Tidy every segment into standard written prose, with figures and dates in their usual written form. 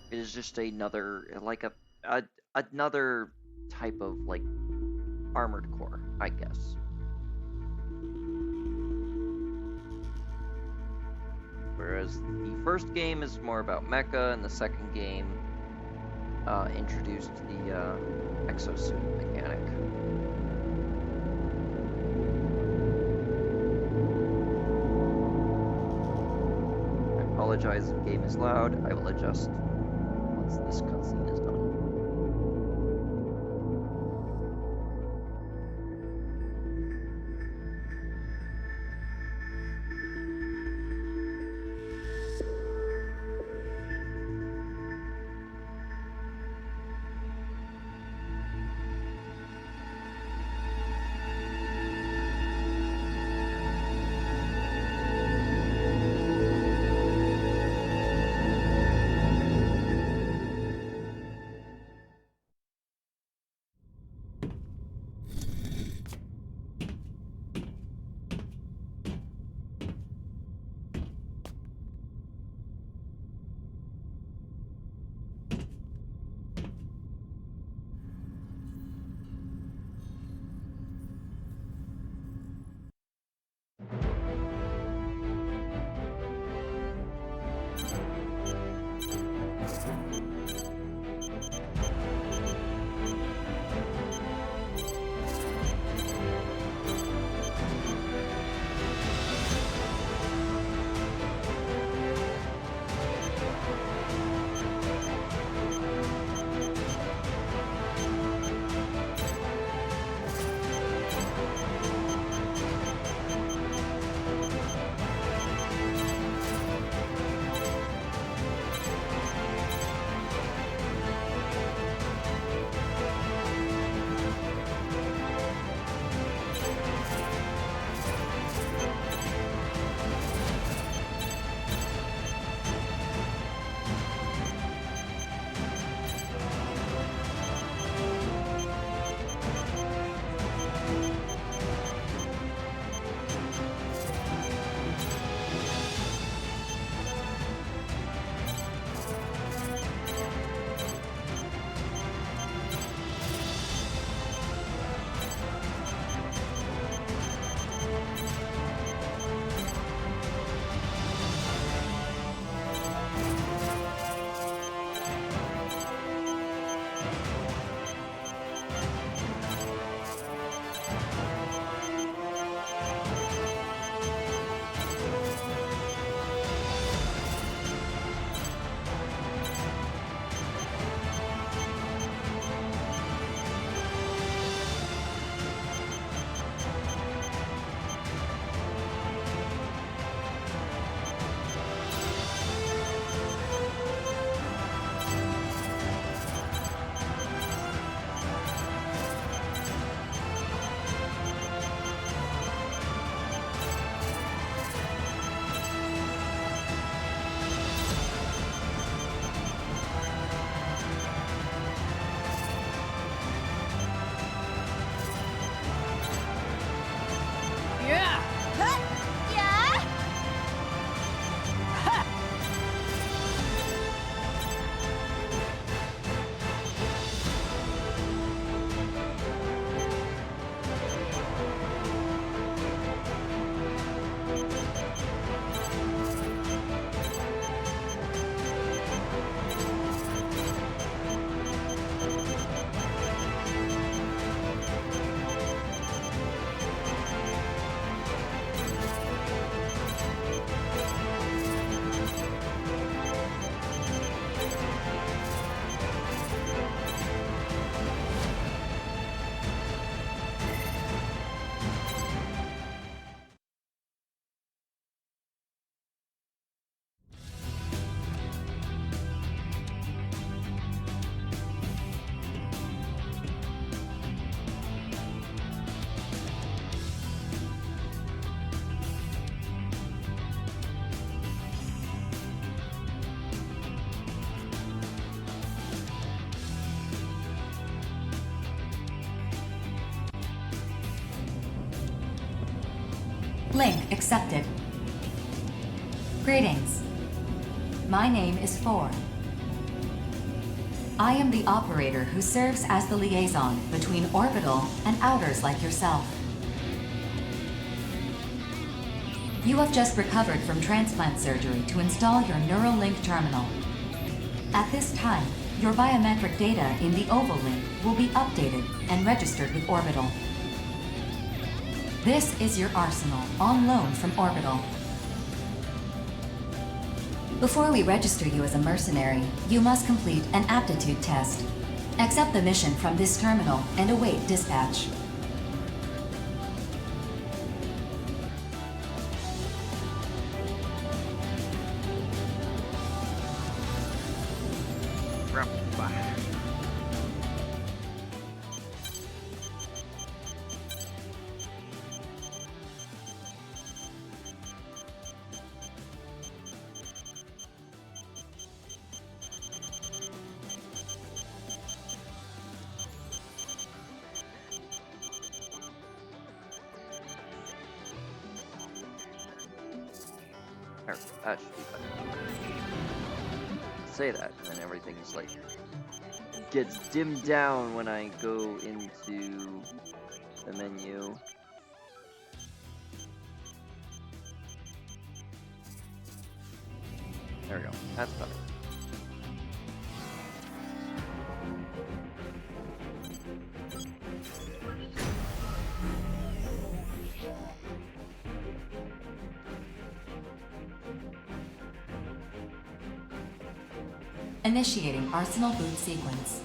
It is just another, like another type of, like, Armored Core, I guess. Whereas the first game is more about mecha, and the second game introduced the exosuit mechanic. I apologize if the game is loud. I will adjust once this cutscene is done. Link accepted. Greetings. My name is 4. I am the operator who serves as the liaison between orbital and outers like yourself. You have just recovered from transplant surgery to install your Neuralink terminal. At this time, your biometric data in the Oval Link will be updated and registered with Orbital. This is your arsenal, on loan from Orbital. Before we register you as a mercenary, you must complete an aptitude test. Accept the mission from this terminal and await dispatch. That should be fun. Say that, and then everything's like gets dimmed down when I go into the menu. There we go. That's better. Initiating Arsenal boot sequence.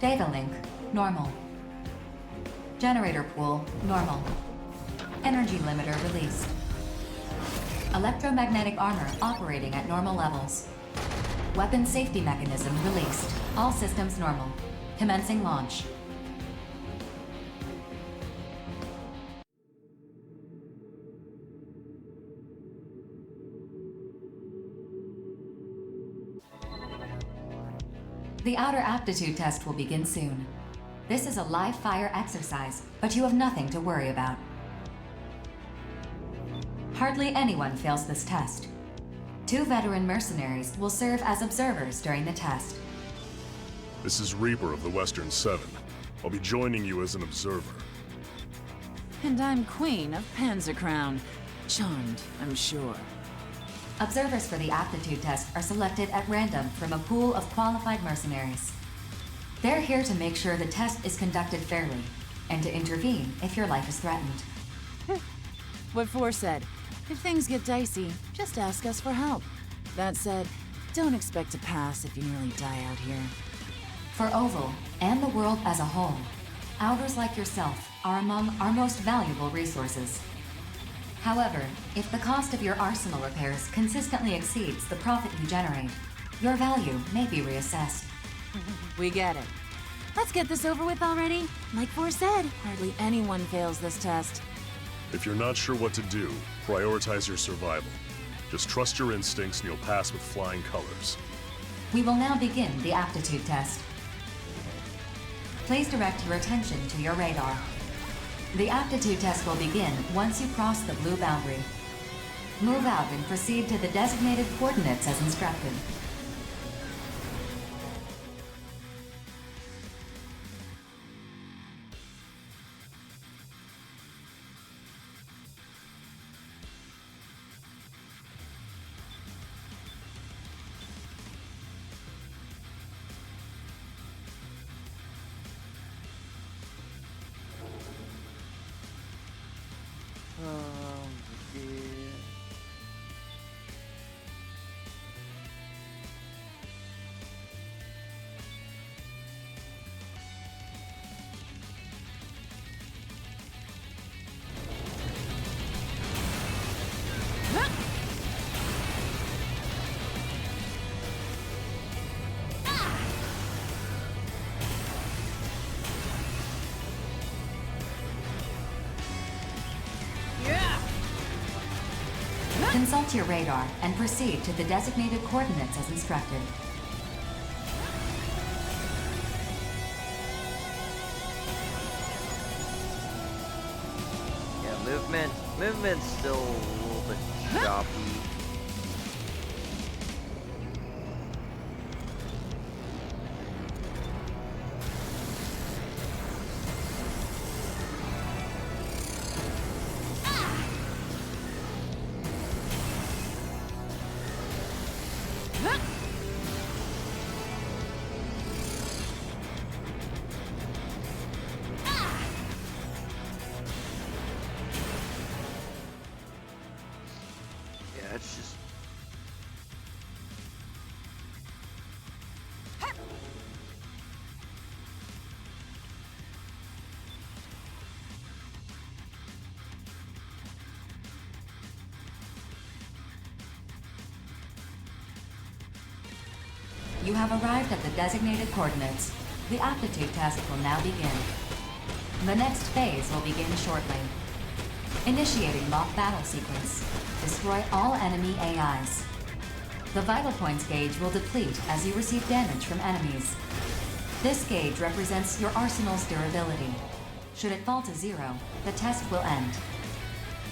Data link, normal. Generator pool, normal. Energy limiter released. Electromagnetic armor operating at normal levels. Weapon safety mechanism released. All systems normal. Commencing launch. The outer aptitude test will begin soon. This is a live fire exercise, but you have nothing to worry about. Hardly anyone fails this test. 2 veteran mercenaries will serve as observers during the test. This is Reaper of the Western Seven. I'll be joining you as an observer. And I'm Queen of Panzercrown. Charmed, I'm sure. Observers for the aptitude test are selected at random from a pool of qualified mercenaries. They're here to make sure the test is conducted fairly, and to intervene if your life is threatened. What Four said. If things get dicey, just ask us for help. That said, don't expect to pass if you nearly die out here. For Oval, and the world as a whole, outers like yourself are among our most valuable resources. However, if the cost of your arsenal repairs consistently exceeds the profit you generate, your value may be reassessed. We get it. Let's get this over with already. Like Four said, hardly anyone fails this test. If you're not sure what to do, prioritize your survival. Just trust your instincts and you'll pass with flying colors. We will now begin the aptitude test. Please direct your attention to your radar. The aptitude test will begin once you cross the blue boundary. Move out and proceed to the designated coordinates as instructed. Yeah. Consult your radar and proceed to the designated coordinates as instructed. Yeah, movement's still a little bit choppy. Yeah, it's just... You have arrived at the designated coordinates. The aptitude test will now begin. The next phase will begin shortly. Initiating mock battle sequence. Destroy all enemy AIs. The vital points gauge will deplete as you receive damage from enemies. This gauge represents your arsenal's durability. Should it fall to 0, the test will end.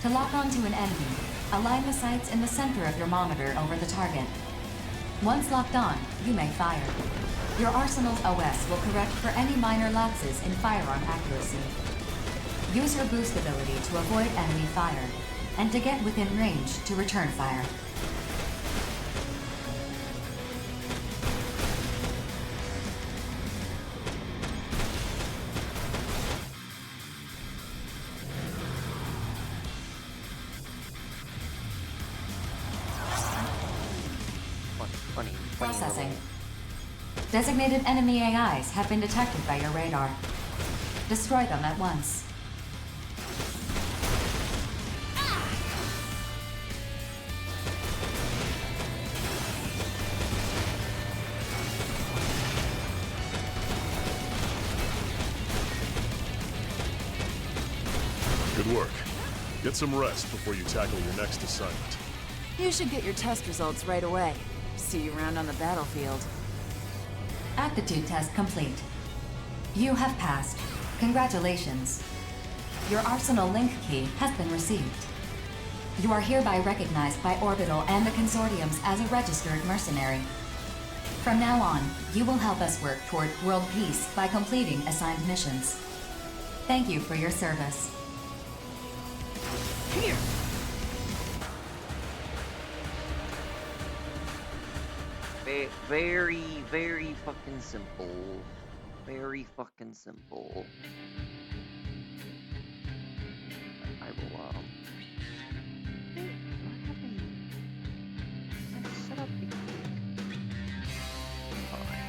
To lock onto an enemy, align the sights in the center of your monitor over the target. Once locked on, you may fire. Your arsenal's OS will correct for any minor lapses in firearm accuracy. Use your boost ability to avoid enemy fire, and to get within range to return fire. Funny Processing. little- Designated enemy AIs have been detected by your radar. Destroy them at once. Good work. Get some rest before you tackle your next assignment. You should get your test results right away. See you around on the battlefield. Aptitude test complete. You have passed. Congratulations. Your Arsenal link key has been received. You are hereby recognized by Orbital and the Consortiums as a registered mercenary. From now on, you will help us work toward world peace by completing assigned missions. Thank you for your service. Here! Very, very fucking simple. Very fucking simple. I will, let's set up a quick... Alright.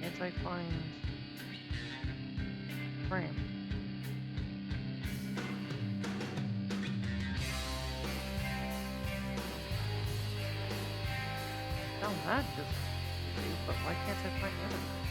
Can't I find Ram? No, that just but why can't I find the other one?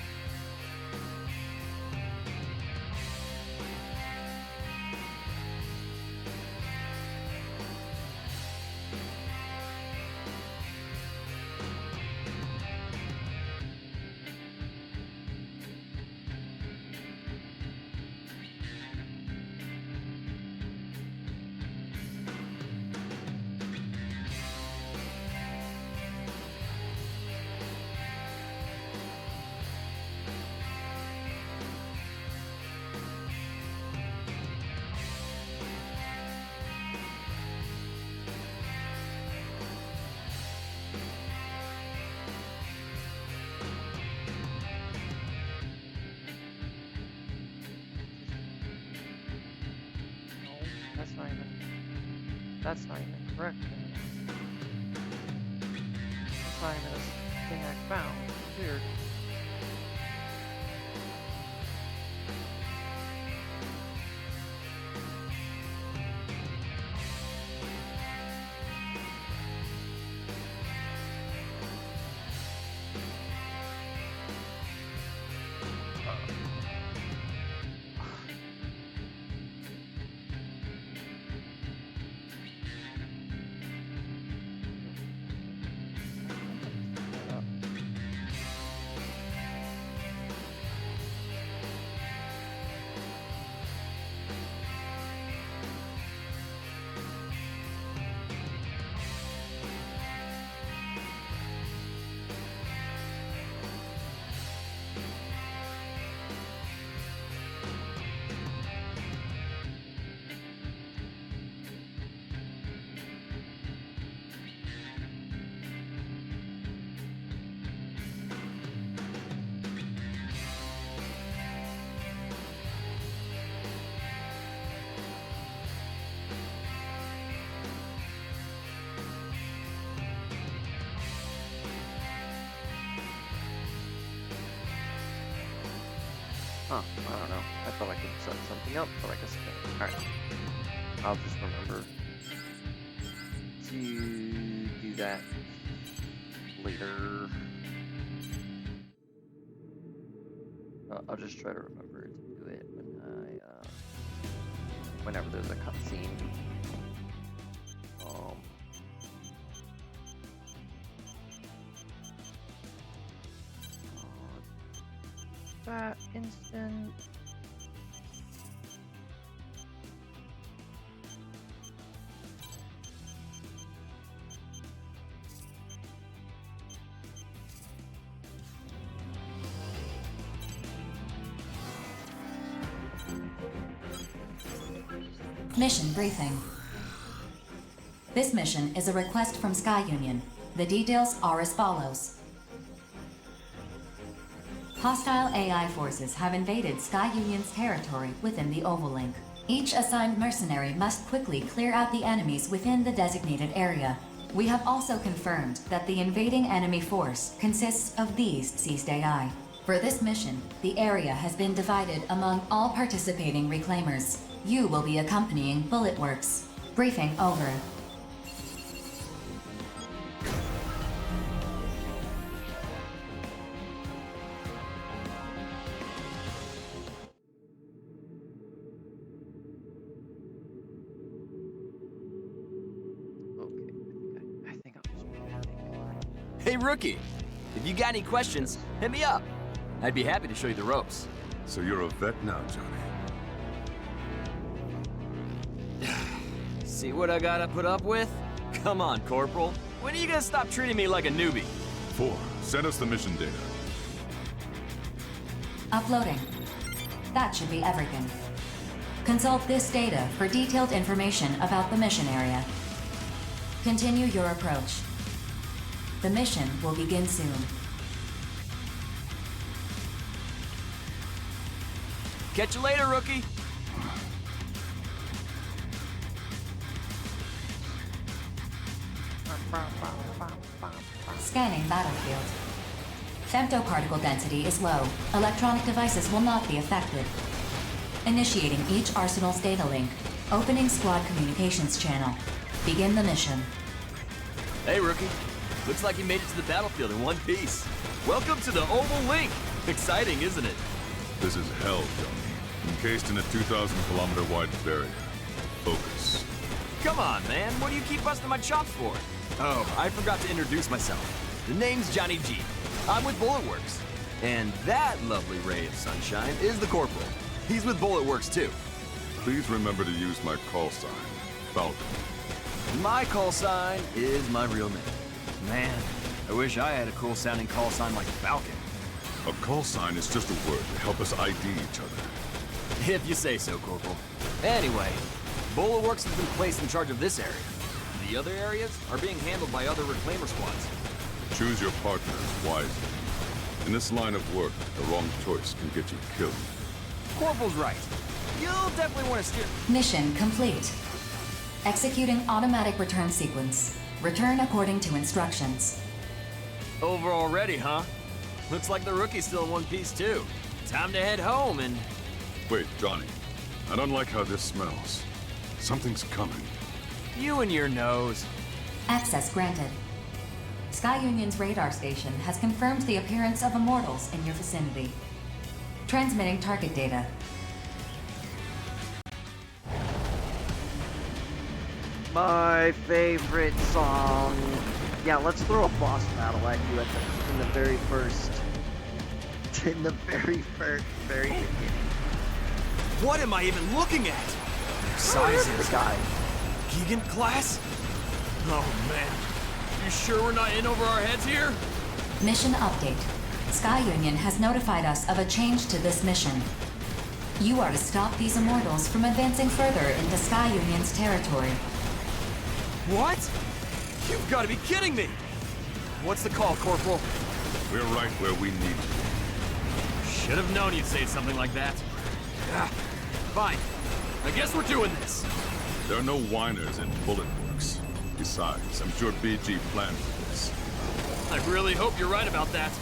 That's not even correct. That's not even a thing I found. Weird. Huh, I don't know. I thought I could set something up, but I guess I can't. Alright. I'll just remember to do that later. I'll just try to remember to do it when whenever there's a cutscene. That instant. Mission briefing. This mission is a request from Sky Union. The details are as follows. Hostile AI forces have invaded Sky Union's territory within the Ovalink. Each assigned mercenary must quickly clear out the enemies within the designated area. We have also confirmed that the invading enemy force consists of these seized AI. For this mission, the area has been divided among all participating reclaimers. You will be accompanying Bulletworks. Briefing over. Hey, Rookie! If you got any questions, hit me up. I'd be happy to show you the ropes. So you're a vet now, Johnny. See what I gotta put up with? Come on, Corporal. When are you gonna stop treating me like a newbie? 4. Send us the mission data. Uploading. That should be everything. Consult this data for detailed information about the mission area. Continue your approach. The mission will begin soon. Catch you later, Rookie! Scanning battlefield. Femtoparticle density is low. Electronic devices will not be affected. Initiating each arsenal's data link. Opening squad communications channel. Begin the mission. Hey, Rookie. Looks like you made it to the battlefield in one piece. Welcome to the Oval Link! Exciting, isn't it? This is hell, Johnny. Encased in a 2,000-kilometer wide barrier. Focus. Come on, man. What do you keep busting my chops for? Oh, I forgot to introduce myself. The name's Johnny G. I'm with Bulletworks. And that lovely ray of sunshine is the Corporal. He's with Bulletworks, too. Please remember to use my call sign, Falcon. My call sign is my real name. Man, I wish I had a cool-sounding call sign like Falcon. A call sign is just a word to help us ID each other. If you say so, Corporal. Anyway, Bulletworks has been placed in charge of this area. The other areas are being handled by other Reclaimer squads. Choose your partners wisely. In this line of work, the wrong choice can get you killed. Corporal's right. You'll definitely want to steer... Mission complete. Executing automatic return sequence. Return according to instructions. Over already, huh? Looks like the rookie's still in one piece, too. Time to head home and... Wait, Johnny. I don't like how this smells. Something's coming. You and your nose. Access granted. Sky Union's radar station has confirmed the appearance of immortals in your vicinity. Transmitting target data. My favorite song. Yeah, let's throw a boss battle at you in the very first. In the very beginning. What am I even looking at? Sizes. The guy. Gigant class? Oh man. You sure we're not in over our heads here? Mission update. Sky Union has notified us of a change to this mission. You are to stop these immortals from advancing further into Sky Union's territory. What? You've got to be kidding me! What's the call, Corporal? We're right where we need to Should have known you'd say something like that. Ah, fine. I guess we're doing this. be. There are no whiners in Bullet Works. Besides, I'm sure BG planned for this. I really hope you're right about that.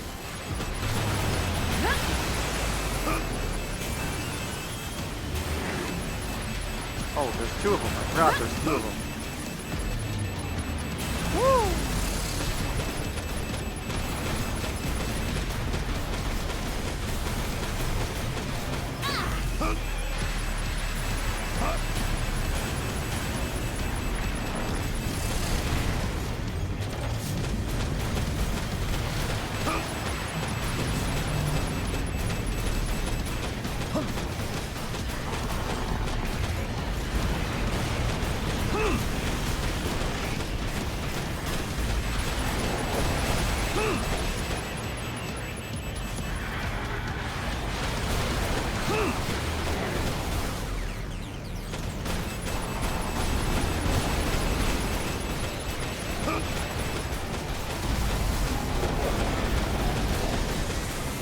Oh, there's two of them. I forgot there's two of them.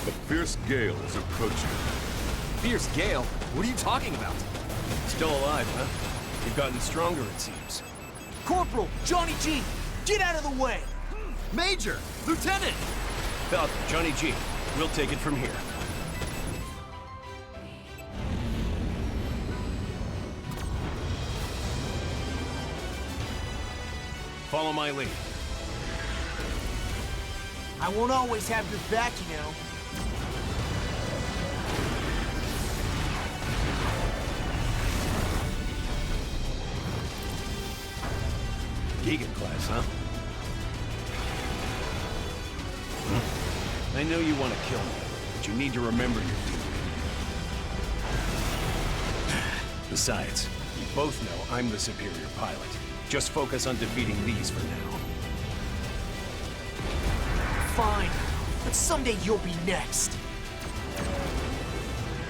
The fierce gale is approaching. Fierce Gale? What are you talking about? Still alive, huh? You've gotten stronger, it seems. Corporal! Johnny G! Get out of the way! Major! Lieutenant! Falcon, Johnny G. We'll take it from here. Follow my lead. I won't always have your back, you know. Gigant class, huh? I know you want to kill me, but you need to remember your duty. Besides, we both know I'm the superior pilot. Just focus on defeating these for now. Fine, but someday you'll be next.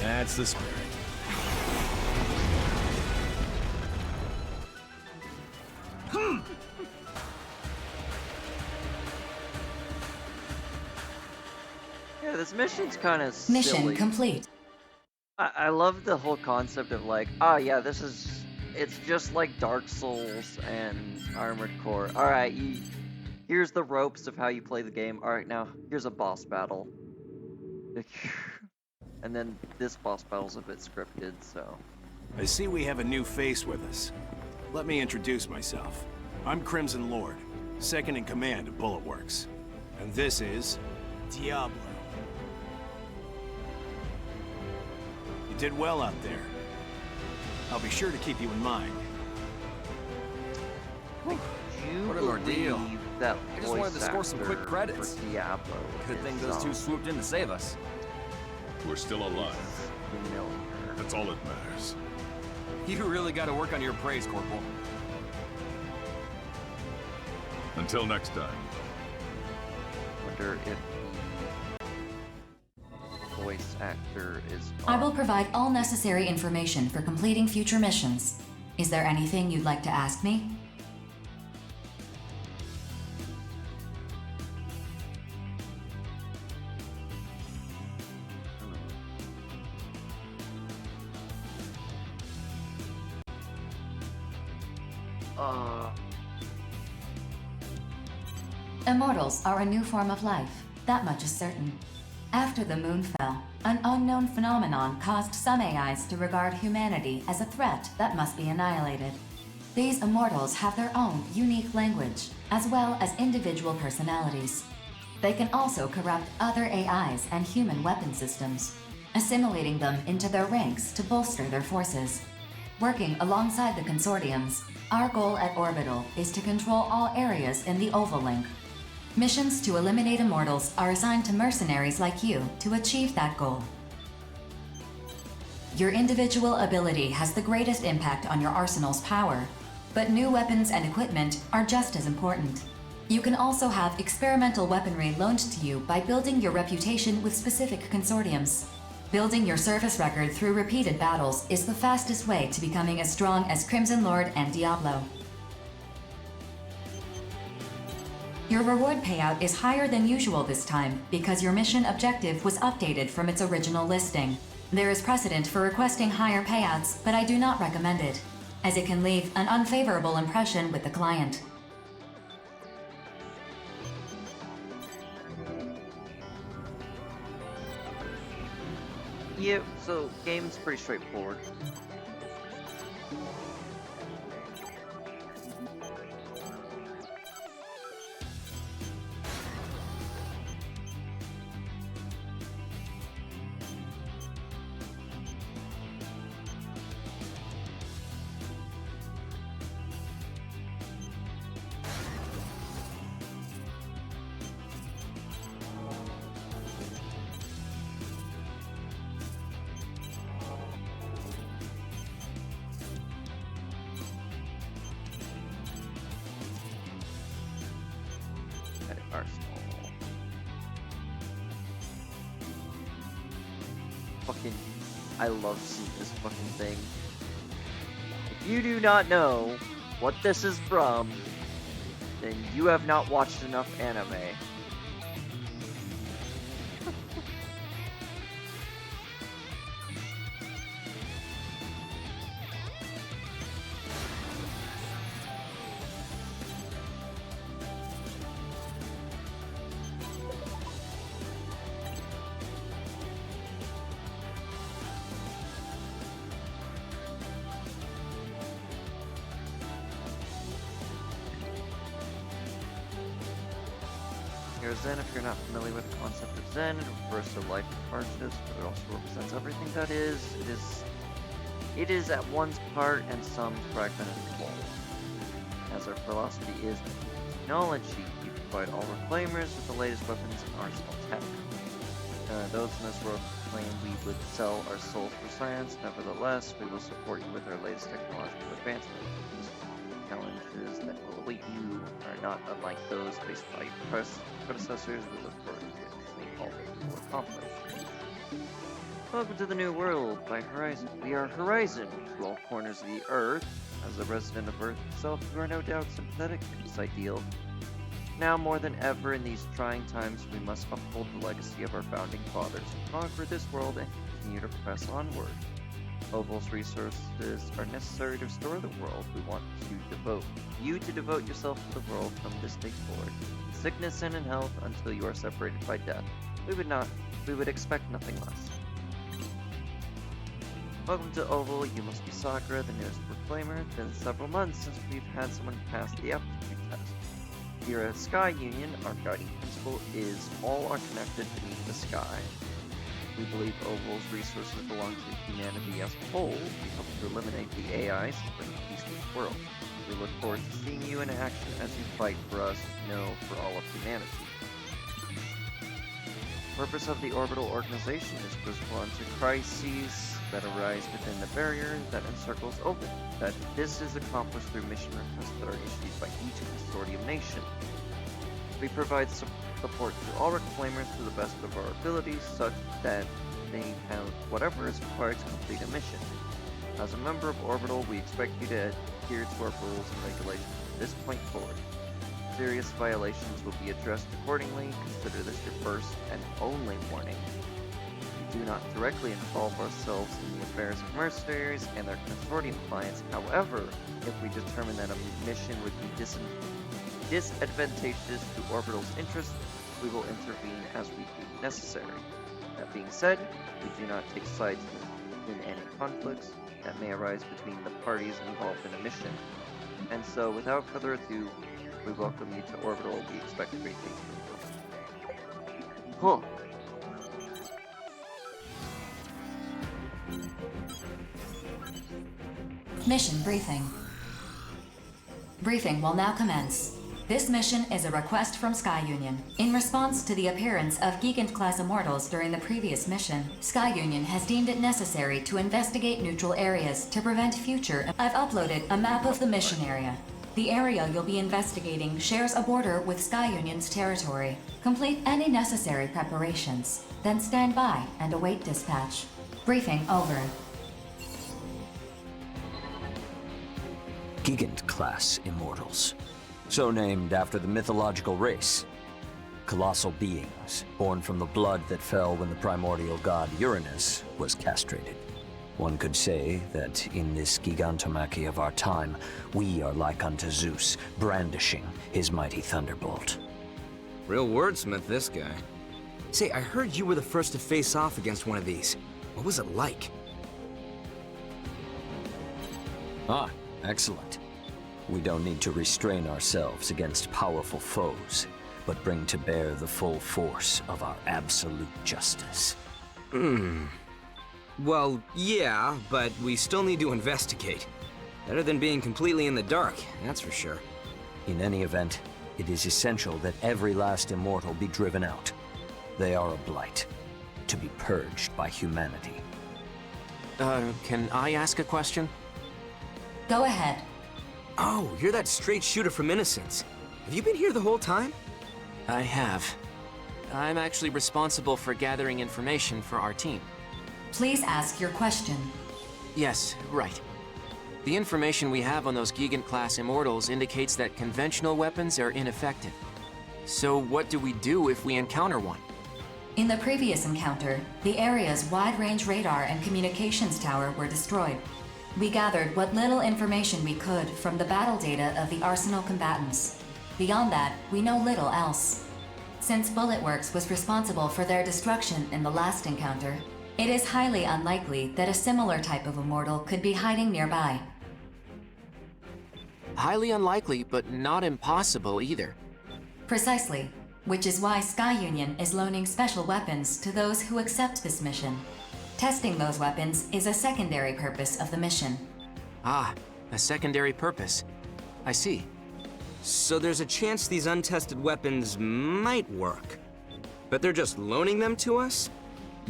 That's the spirit. Yeah, this mission's kind of silly. Mission complete. I love the whole concept of like, yeah, it's just like Dark Souls and Armored Core. Alright, here's the ropes of how you play the game. Alright, now, here's a boss battle. And then this boss battle's a bit scripted, so... I see we have a new face with us. Let me introduce myself. I'm Crimson Lord, second in command of Bullet Works. And this is... Diablo. You did well out there. I'll be sure to keep you in mind. You What an ordeal. believe that I just wanted to score some quick actor credits. for Diablo Good thing is, those two swooped in to save us. We're still alive. familiar. That's all that matters. You really got to work on your praise, Corporal. Until next time. Wonder if the voice actor is I on. will provide all necessary information for completing future missions. Is there anything you'd like to ask me? Immortals are a new form of life, that much is certain. After the moon fell, an unknown phenomenon caused some AIs to regard humanity as a threat that must be annihilated. These immortals have their own unique language, as well as individual personalities. They can also corrupt other AIs and human weapon systems, assimilating them into their ranks to bolster their forces. Working alongside the consortiums, our goal at Orbital is to control all areas in the Oval Link. Missions to eliminate immortals are assigned to mercenaries like you to achieve that goal. Your individual ability has the greatest impact on your arsenal's power, but new weapons and equipment are just as important. You can also have experimental weaponry loaned to you by building your reputation with specific consortiums. Building your service record through repeated battles is the fastest way to becoming as strong as Crimson Lord and Diablo. Your reward payout is higher than usual this time because your mission objective was updated from its original listing. There is precedent for requesting higher payouts, but I do not recommend it, as it can leave an unfavorable impression with the client. Yeah, so game's pretty straightforward. Arsenal. Fucking, I love seeing this fucking thing. If you do not know what this is from, then you have not watched enough anime. Zen, if you're not familiar with the concept of Zen, it refers to life of harshness, but it also represents everything that is. It is at once part and some fragmented whole. As our philosophy is technology, we provide all reclaimers with the latest weapons and arsenal tech. Those in this world claim we would sell our souls for science. Nevertheless, we will support you with our latest technological advancements. Challenges that will await you are not unlike those faced by your predecessors. We look forward to all that you will accomplish. Welcome to the New World by Horizon. We are Horizon to all corners of the Earth. As a resident of Earth itself, you are no doubt sympathetic to this ideal. Now more than ever in these trying times, we must uphold the legacy of our founding fathers who conquered this world and continue to press onward. Oval's resources are necessary to restore the world. We want you to devote yourself to the world from this day forward, in sickness and in health, until you are separated by death. We would expect nothing less. Welcome to Oval. You must be Sakura, the newest proclaimer. It's been several months since we've had someone pass the aptitude test. Here at Sky Union, our guiding principle is all are connected beneath the sky. We believe Oval's resources belong to humanity as a whole. We hope to eliminate the AIs and bring peace to the world. We look forward to seeing you in action as you fight for us, for all of humanity. The purpose of the Orbital Organization is to respond to crises that arise within the barrier that encircles Oval. This is accomplished through mission requests that are issued by each consortium nation. We provide support to all reclaimers to the best of our abilities, such that they have whatever is required to complete a mission. As a member of Orbital, we expect you to adhere to our rules and regulations from this point forward. Serious violations will be addressed accordingly. Consider this your first and only warning. do not directly involve ourselves in the affairs of mercenaries and their consortium clients. However, if we determine that a mission would be disadvantageous to Orbital's interests, we will intervene as we deem necessary. That being said, we do not take sides in any conflicts that may arise between the parties involved in a mission. And so, without further ado, we welcome you to Orbital. We expect great things from you. Huh. Mission briefing. Briefing will now commence. This mission is a request from Sky Union. In response to the appearance of Gigant-class immortals during the previous mission, Sky Union has deemed it necessary to investigate neutral areas to prevent future. I've uploaded a map of the mission area. The area you'll be investigating shares a border with Sky Union's territory. Complete any necessary preparations, then stand by and await dispatch. Briefing over. Gigant-class immortals. So named after the mythological race. Colossal beings, born from the blood that fell when the primordial god Uranus was castrated. One could say that in this gigantomachy of our time, we are like unto Zeus, brandishing his mighty thunderbolt. Real wordsmith, this guy. Say, I heard you were the first to face off against one of these. What was it like? Ah, excellent. We don't need to restrain ourselves against powerful foes, but bring to bear the full force of our absolute justice. Well, yeah, but we still need to investigate. Better than being completely in the dark, that's for sure. In any event, it is essential that every last immortal be driven out. They are a blight, to be purged by humanity. Can I ask a question? Go ahead. Oh, you're that straight shooter from Innocence. Have you been here the whole time? I have. I'm actually responsible for gathering information for our team. Please ask your question. Yes, right. The information we have on those Gigant-class immortals indicates that conventional weapons are ineffective. So what do we do if we encounter one? In the previous encounter, the area's wide-range radar and communications tower were destroyed. We gathered what little information we could from the battle data of the Arsenal combatants. Beyond that, we know little else. Since Bulletworks was responsible for their destruction in the last encounter, it is highly unlikely that a similar type of immortal could be hiding nearby. Highly unlikely, but not impossible either. Precisely, which is why Sky Union is loaning special weapons to those who accept this mission. Testing those weapons is a secondary purpose of the mission. Ah, a secondary purpose. I see. So there's a chance these untested weapons might work. But they're just loaning them to us?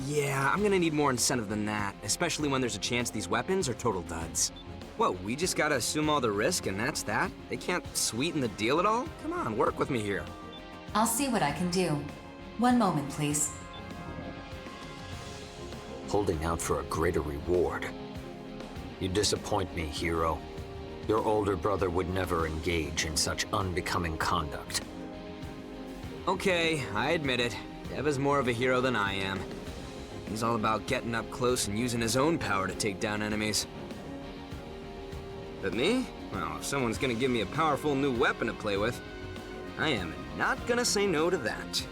Yeah, I'm gonna need more incentive than that, especially when there's a chance these weapons are total duds. What, we just gotta assume all the risk and that's that? They can't sweeten the deal at all? Come on, work with me here. I'll see what I can do. One moment, please. Holding out for a greater reward. You disappoint me, hero. Your older brother would never engage in such unbecoming conduct. Okay, I admit it. Dev is more of a hero than I am. He's all about getting up close and using his own power to take down enemies. But me? Well, if someone's gonna give me a powerful new weapon to play with, I am not gonna say no to that.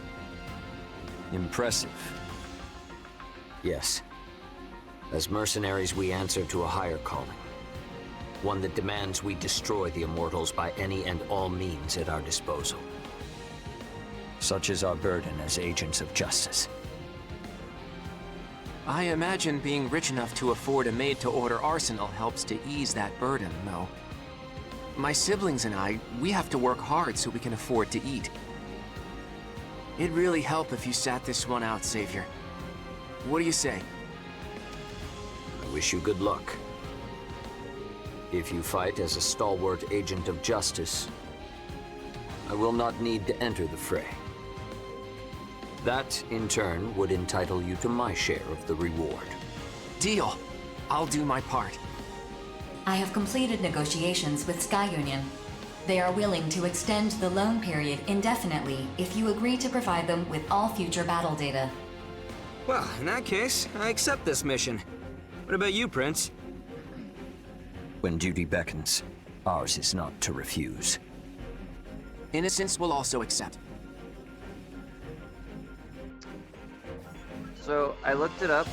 Impressive. Yes. As mercenaries, we answer to a higher calling. One that demands we destroy the immortals by any and all means at our disposal. Such is our burden as agents of justice. I imagine being rich enough to afford a made-to-order arsenal helps to ease that burden, though. My siblings and I, we have to work hard so we can afford to eat. It'd really help if you sat this one out, Savior. What do you say? I wish you good luck. If you fight as a stalwart agent of justice, I will not need to enter the fray. That, in turn, would entitle you to my share of the reward. Deal. I'll do my part. I have completed negotiations with Sky Union. They are willing to extend the loan period indefinitely if you agree to provide them with all future battle data. Well, in that case, I accept this mission. What about you, Prince? When duty beckons, ours is not to refuse. Innocence will also accept. So I looked it up.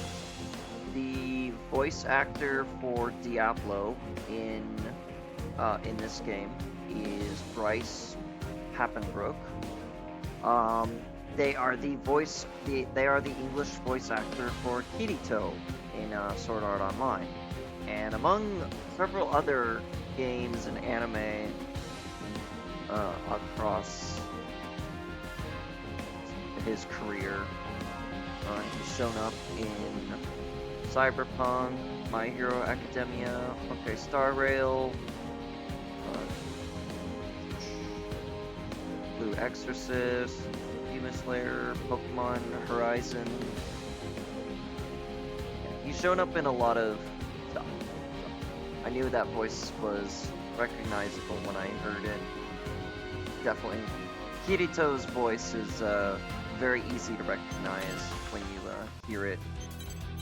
The voice actor for Diablo in this game is Bryce Happenbrook. They are the English voice actor for Kirito in Sword Art Online, and among several other games and anime across his career. He's shown up in Cyberpunk, My Hero Academia, okay, Star Rail, Blue Exorcist, Demon Slayer, Pokemon Horizon. Yeah, he's shown up in a lot of stuff. I knew that voice was recognizable when I heard it. Definitely. Kirito's voice is very easy to recognize when you hear it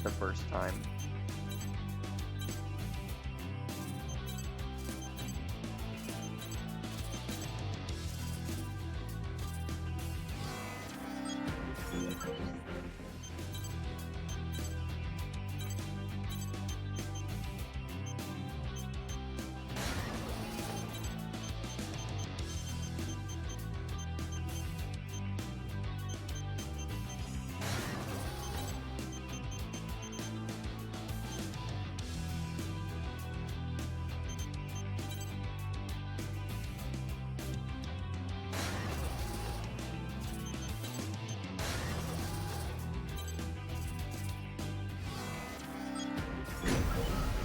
the first time.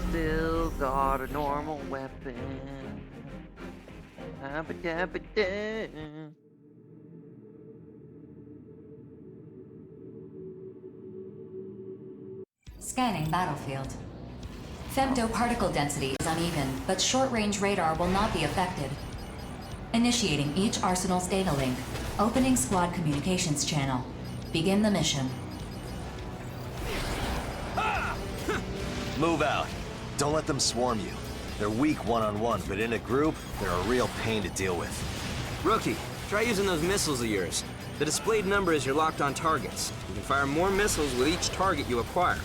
Still got a normal weapon. Abba-dabba-da. Scanning battlefield. Femto particle density is uneven, but short-range radar will not be affected. Initiating each arsenal's data link. Opening squad communications channel. Begin the mission. Move out. Don't let them swarm you. They're weak one-on-one, but in a group, they're a real pain to deal with. Rookie, try using those missiles of yours. The displayed number is your locked-on targets. You can fire more missiles with each target you acquire.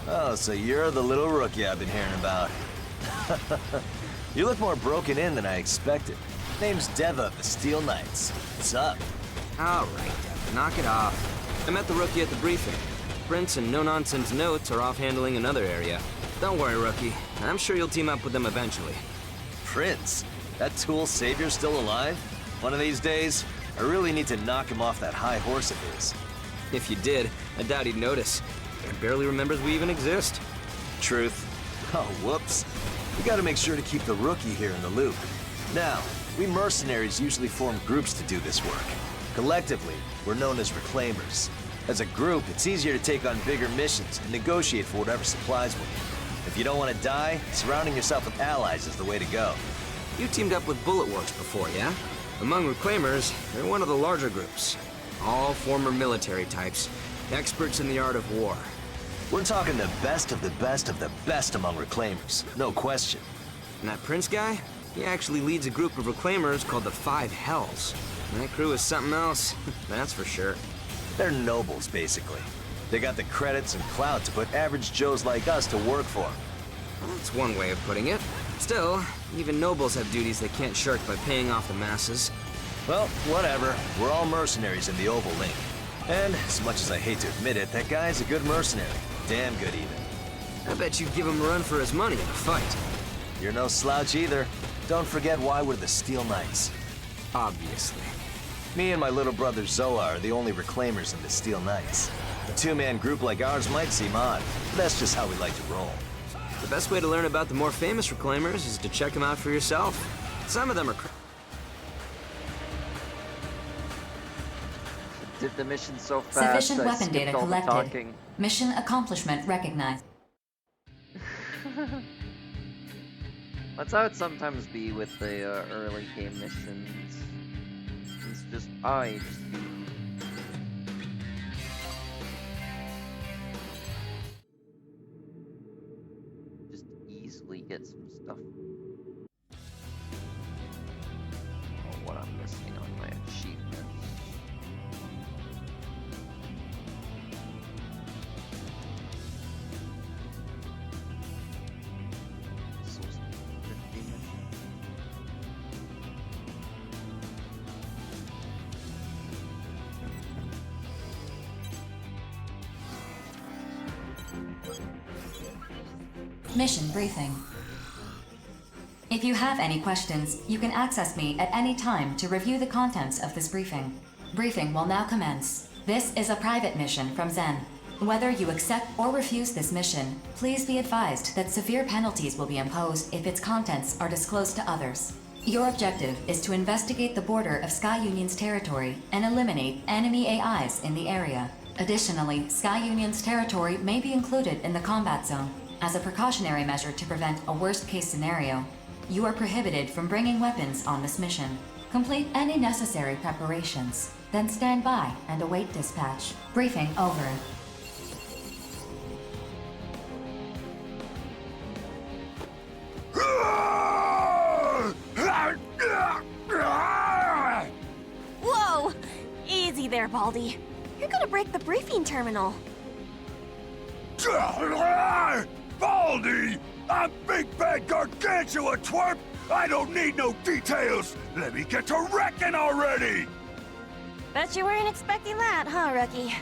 Oh, so you're the little rookie I've been hearing about. You look more broken in than I expected. Name's Deva of the Steel Knights. What's up? All right, Deva, knock it off. I met the rookie at the briefing. Prince and no-nonsense notes are off handling another area. Don't worry, rookie. I'm sure you'll team up with them eventually. Prince? That tool savior's still alive? One of these days, I really need to knock him off that high horse of his. If you did, I doubt he'd notice. He barely remembers we even exist. Truth. Oh, whoops. We gotta make sure to keep the rookie here in the loop. Now, we mercenaries usually form groups to do this work. Collectively, we're known as Reclaimers. As a group, it's easier to take on bigger missions and negotiate for whatever supplies we need. If you don't want to die, surrounding yourself with allies is the way to go. You teamed up with Bullet Works before, yeah? Among Reclaimers, they're one of the larger groups. All former military types, experts in the art of war. We're talking the best of the best of the best among Reclaimers, no question. And that Prince guy? He actually leads a group of Reclaimers called the Five Hells. And that crew is something else, that's for sure. They're nobles, basically. They got the credits and clout to put average Joes like us to work for them. Well, that's one way of putting it. Still, even nobles have duties they can't shirk by paying off the masses. Well, whatever. We're all mercenaries in the Oval Link. And, as much as I hate to admit it, that guy's a good mercenary. Damn good, even. I bet you'd give him a run for his money in a fight. You're no slouch either. Don't forget why we're the Steel Knights. Obviously. Me and my little brother Zoa are the only Reclaimers in the Steel Knights. A two-man group like ours might seem odd, but that's just how we like to roll. The best way to learn about the more famous Reclaimers is to check them out for yourself. Some of them are Did the mission so fast. Sufficient I weapon skipped data all the collected. talking. Mission accomplishment recognized. That's how it sometimes be with the early game missions. These just I just easily get some stuff. Oh, what I'm missing on my achievements. Mission briefing. If you have any questions, you can access me at any time to review the contents of this briefing. Briefing will now commence. This is a private mission from Zen. Whether you accept or refuse this mission, please be advised that severe penalties will be imposed if its contents are disclosed to others. Your objective is to investigate the border of Sky Union's territory and eliminate enemy AIs in the area. Additionally, Sky Union's territory may be included in the combat zone. As a precautionary measure to prevent a worst-case scenario, you are prohibited from bringing weapons on this mission. Complete any necessary preparations, then stand by and await dispatch. Briefing over. Whoa! Easy there, Baldy. You're gonna break the briefing terminal. Baldy! I'm Big Bad Gargantua, twerp! I don't need no details! Let me get to wrecking already! Bet you weren't expecting that, huh, rookie?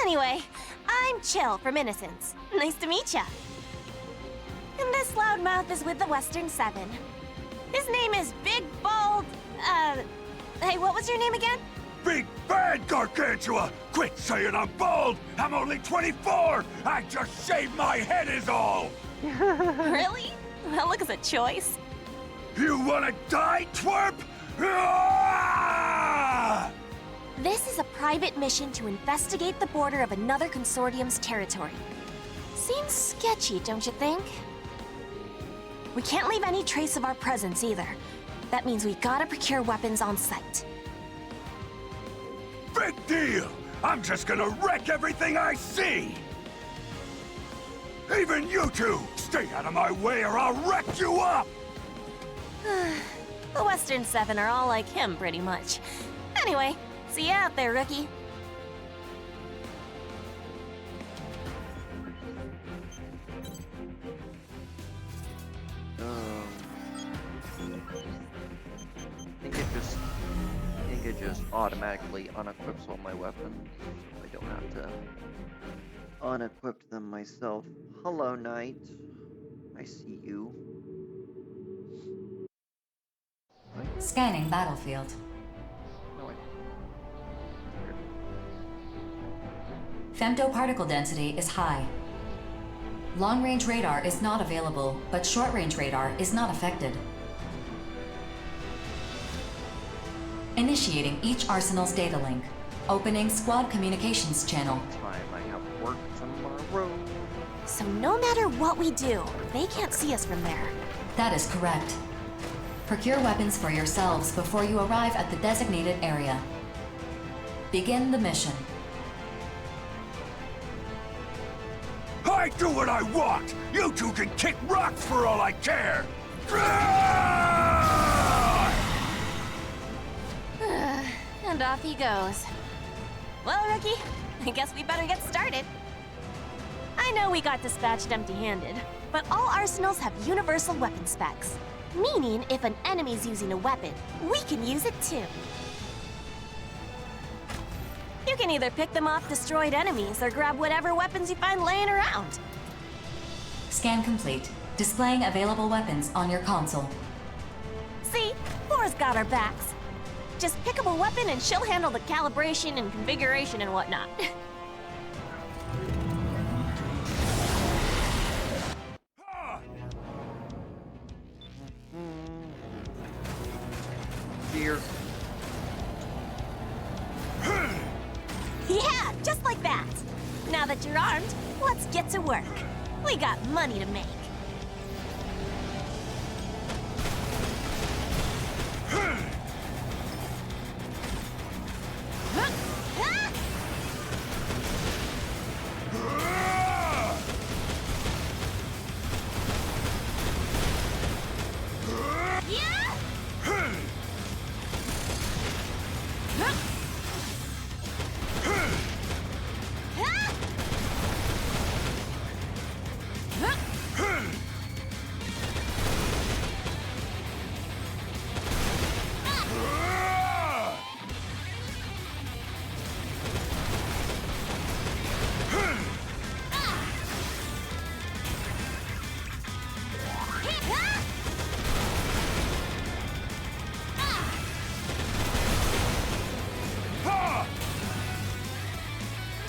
Anyway, I'm Chill from Innocence. Nice to meet ya. And this loudmouth is with the Western Seven. His name is Big Bald... Hey, what was your name again? Big Bad Gargantua! Quit saying I'm bald! I'm only 24! I just shaved my head is all! Really? That looks a choice. You wanna die, twerp? Ah! This is a private mission to investigate the border of another consortium's territory. Seems sketchy, don't you think? We can't leave any trace of our presence either. That means we gotta procure weapons on site. Big deal! I'm just gonna wreck everything I see! Even you two! Stay out of my way or I'll wreck you up! The Western Seven are all like him, pretty much. Anyway, see you out there, rookie. I think it just automatically unequips all my weapons. I don't have to unequip them myself. Hello, Knight. I see you. Scanning battlefield. No, Femtoparticle density is high. Long-range radar is not available, but short-range radar is not affected. Initiating each arsenal's data link. Opening squad communications channel. time I have work tomorrow. So no matter what we do, they can't see us from there. That is correct. Procure weapons for yourselves before you arrive at the designated area. Begin the mission. I do what I want! You two can kick rocks for all I care! And off he goes. Well, rookie, I guess we better get started. I know we got dispatched empty-handed, but all arsenals have universal weapon specs. Meaning, if an enemy's using a weapon, we can use it too. You can either pick them off destroyed enemies or grab whatever weapons you find laying around. Scan complete. Displaying available weapons on your console. See? Laura's got our backs. Just pick up a weapon and she'll handle the calibration and configuration and whatnot. Dear. Yeah, just like that. Now that you're armed, let's get to work. We got money to make.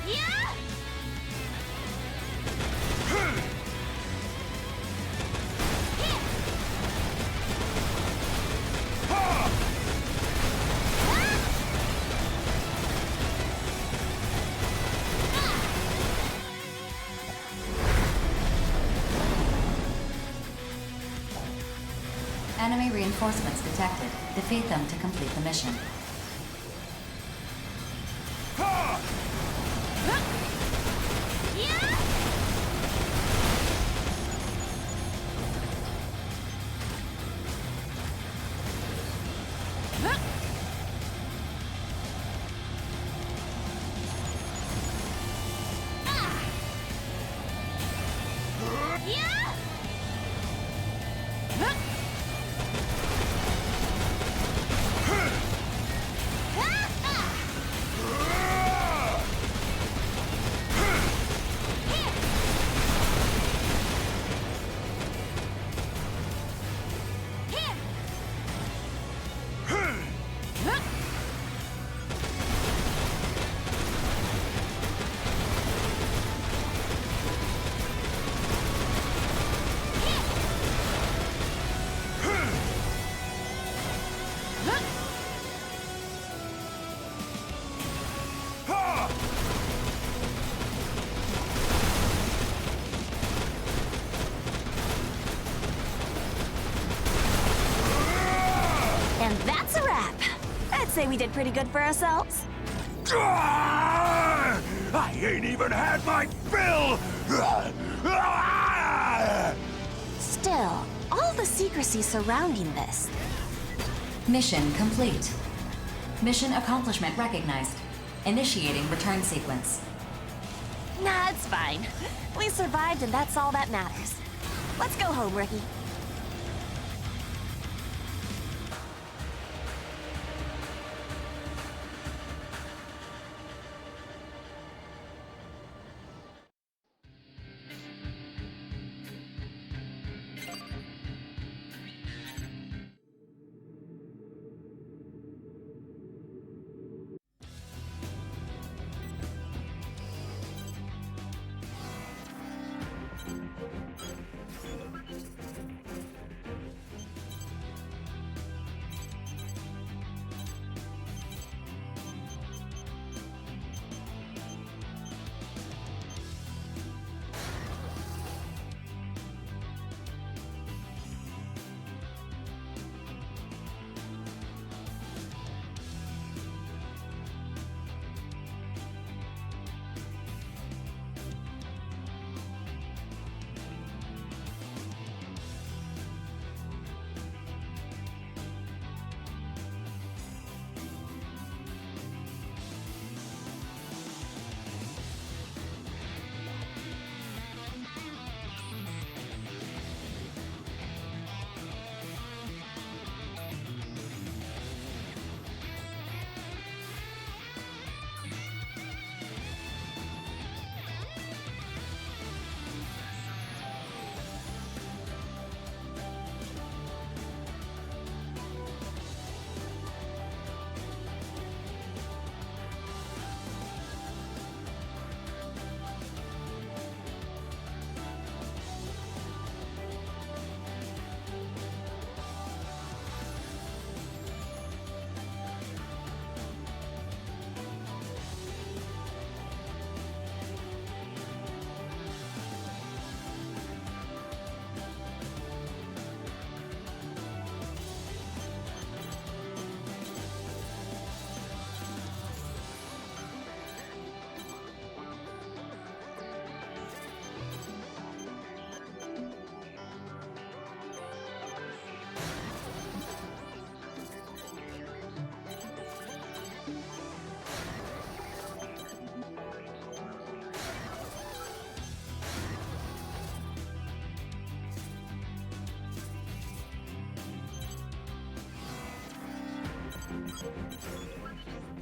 Yeah! Enemy reinforcements detected. Defeat them to complete the mission. And that's a wrap. I'd say we did pretty good for ourselves. I ain't even had my fill! Still, all the secrecy surrounding this. Mission complete. Mission accomplishment recognized. Initiating return sequence. Nah, it's fine. We survived and that's all that matters. Let's go home, Rookie.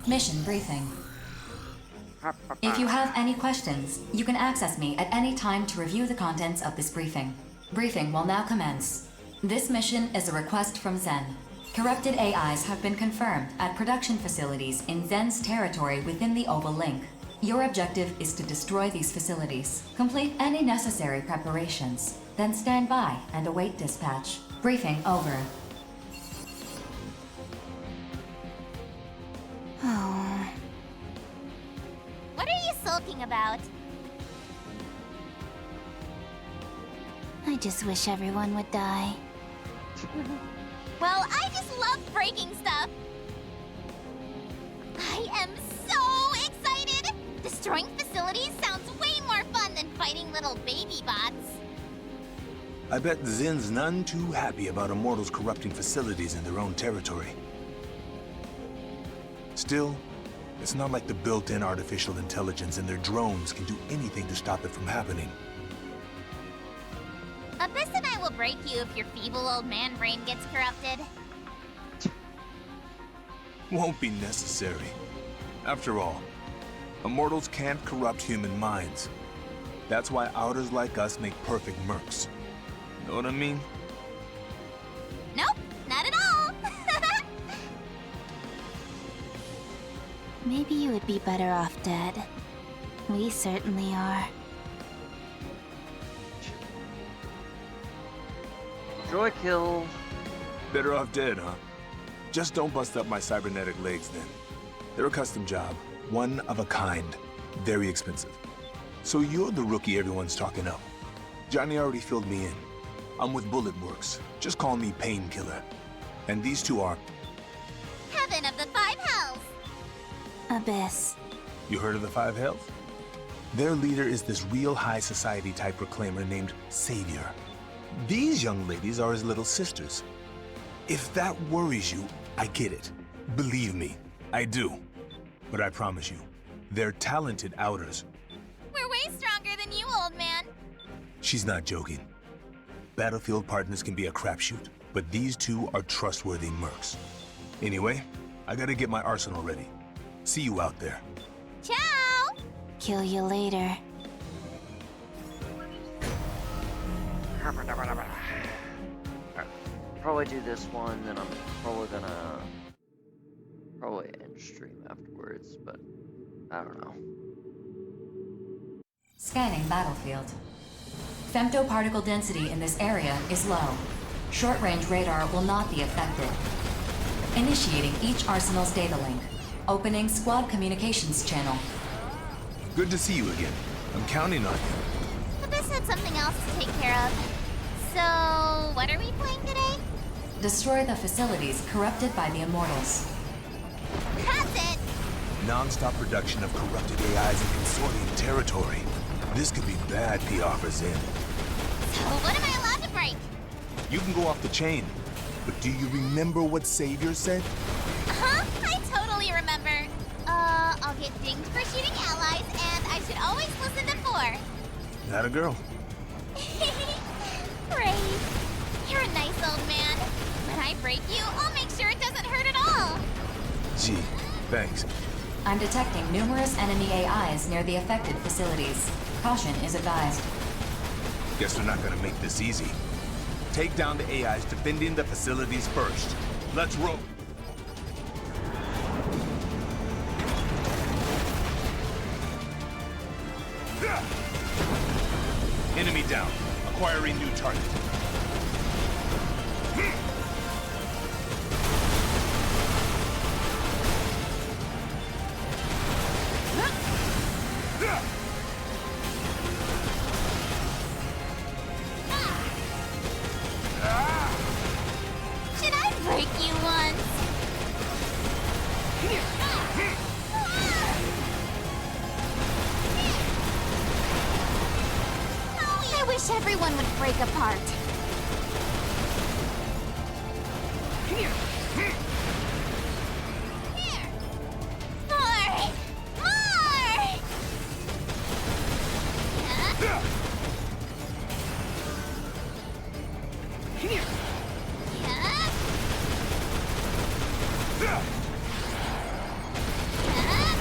Mission briefing. If you have any questions, you can access me at any time to review the contents of this briefing. Briefing will now commence. This mission is a request from Zen. Corrupted AIs have been confirmed at production facilities in Zen's territory within the Oval Link. Your objective is to destroy these facilities. Complete any necessary preparations. Then stand by and await dispatch. Briefing over. Oh. What are you sulking about? I just wish everyone would die. Well, I just love breaking stuff. I am so excited! Destroying facilities sounds way more fun than fighting little baby bots. I bet Zin's none too happy about Immortals corrupting facilities in their own territory. Still, it's not like the built-in artificial intelligence and their drones can do anything to stop it from happening. Abyss and I will break you if your feeble old man brain gets corrupted. Won't be necessary. After all, Immortals can't corrupt human minds. That's why Outers like us make perfect mercs. Know what I mean? Nope, not at all! Maybe you would be better off dead. We certainly are. Joy kill. Better off dead, huh? Just don't bust up my cybernetic legs then. They're a custom job, one of a kind, very expensive. So you're the rookie everyone's talking up. Johnny already filled me in. I'm with Bullet Works. Just call me Painkiller. And these two are... Heaven of the Five Hells! Abyss. You heard of the Five Hells? Their leader is this real high society type reclaimer named Savior. These young ladies are his little sisters. If that worries you, I get it. Believe me, I do. But I promise you, they're talented Outers. We're way stronger than you, old man. She's not joking. Battlefield partners can be a crapshoot, but these two are trustworthy mercs. Anyway, I gotta get my arsenal ready. See you out there. Ciao! Kill you later. Probably do this one, then I'm probably gonna end stream afterwards, but I don't know. Scanning battlefield. Femtoparticle density in this area is low. Short-range radar will not be affected. Initiating each arsenal's data link. Opening squad communications channel. Good to see you again. I'm counting on you. Abyss had something else to take care of. So, what are we playing today? Destroy the facilities corrupted by the Immortals. That's it! Non-stop production of corrupted AIs in consortium territory. This could be bad PR for Zen. So, what am I allowed to break? You can go off the chain, but do you remember what Savior said? Huh? I totally remember. I'll get dinged for shooting allies, and I should always listen to 4. Not a girl. Brave. You're a nice old man. When I break you, I'll make sure it doesn't hurt at all. Gee, thanks. I'm detecting numerous enemy AIs near the affected facilities. Caution is advised. Guess we're not gonna make this easy. Take down the AIs defending the facilities first. Let's roll. Enemy down. Acquiring new target. Should I break you once? I wish everyone would break apart. Here. More! More! Here. More! More!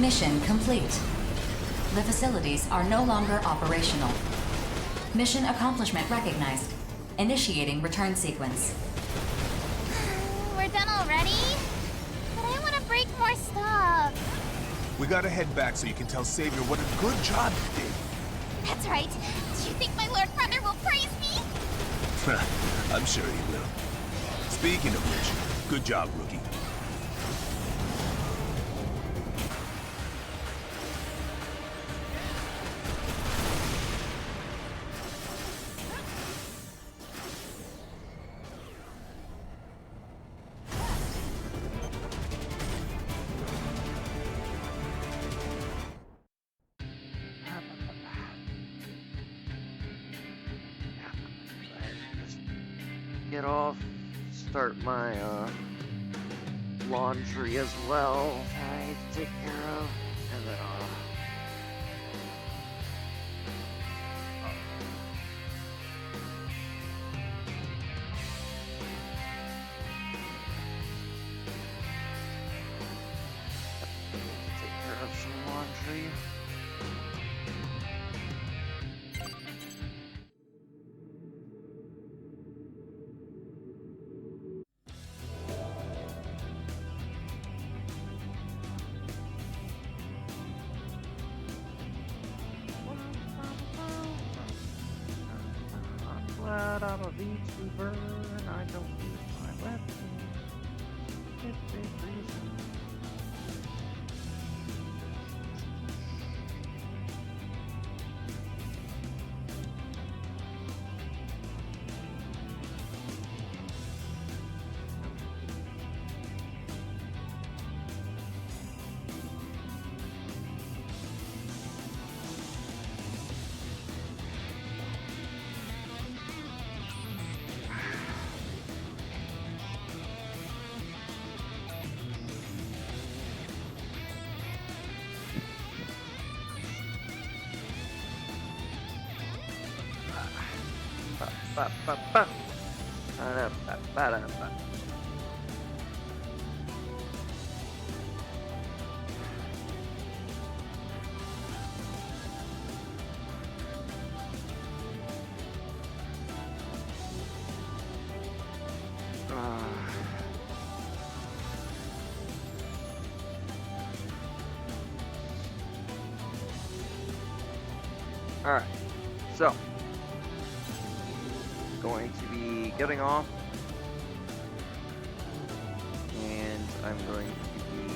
Mission complete. The facilities are no longer operational. Mission accomplishment recognized. Initiating return sequence. We're done already? But I want to break more stuff. We gotta head back so you can tell Savior what a good job you did. That's right. Do you think my Lord Brother will praise me? I'm sure he will. Speaking of which, good job, rookie. Get off, start my laundry as well that I need to take care of, and then take care of some laundry. Glad I'm a VTuber and I don't use my weapon. It's a big reason. Ba-ba-ba. Ba-da-ba-ba-da-ba. Alright, so going to be getting off, and I'm going to be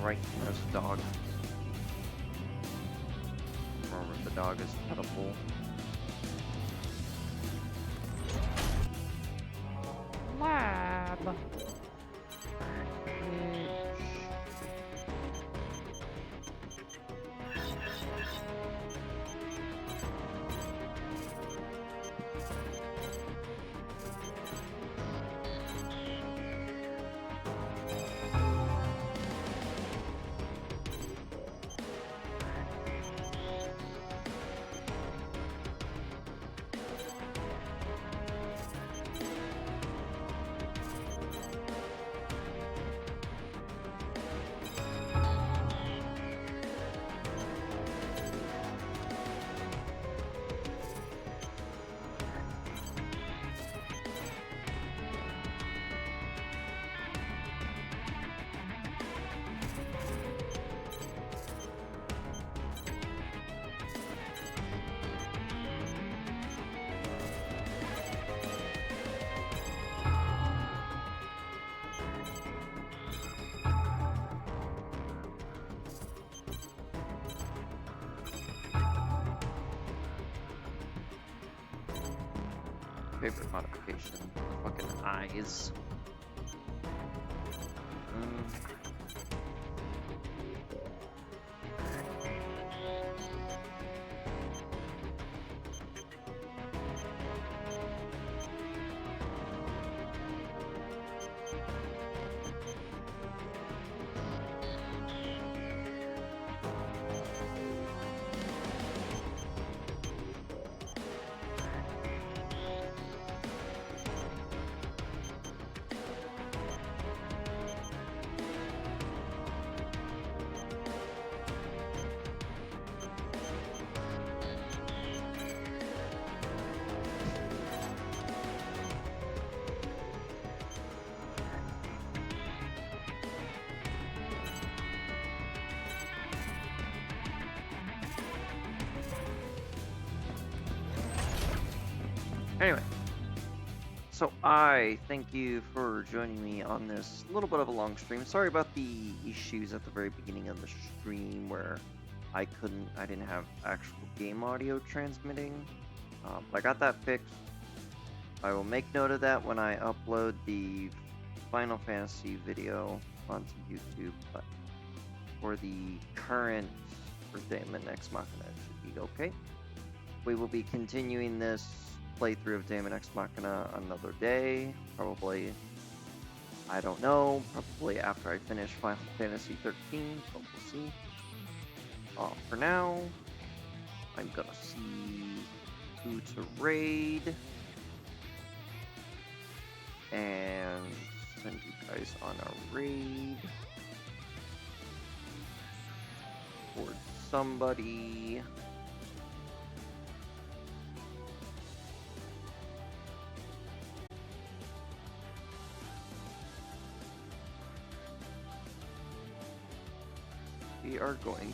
right, there's a dog. Remember, the dog is pitiful. Lab. favorite modification. Fucking eyes. Anyway, so I thank you for joining me on this little bit of a long stream. Sorry about the issues at the very beginning of the stream where I didn't have actual game audio transmitting. I got that fixed. I will make note of that when I upload the Final Fantasy video onto YouTube, but for the current for Daemon X Machina, it should be okay. We will be continuing this playthrough of Daemon X Machina another day, probably, I don't know, probably after I finish Final Fantasy 13, but we'll see. For now, I'm gonna see who to raid, and send you guys on a raid towards somebody. We are going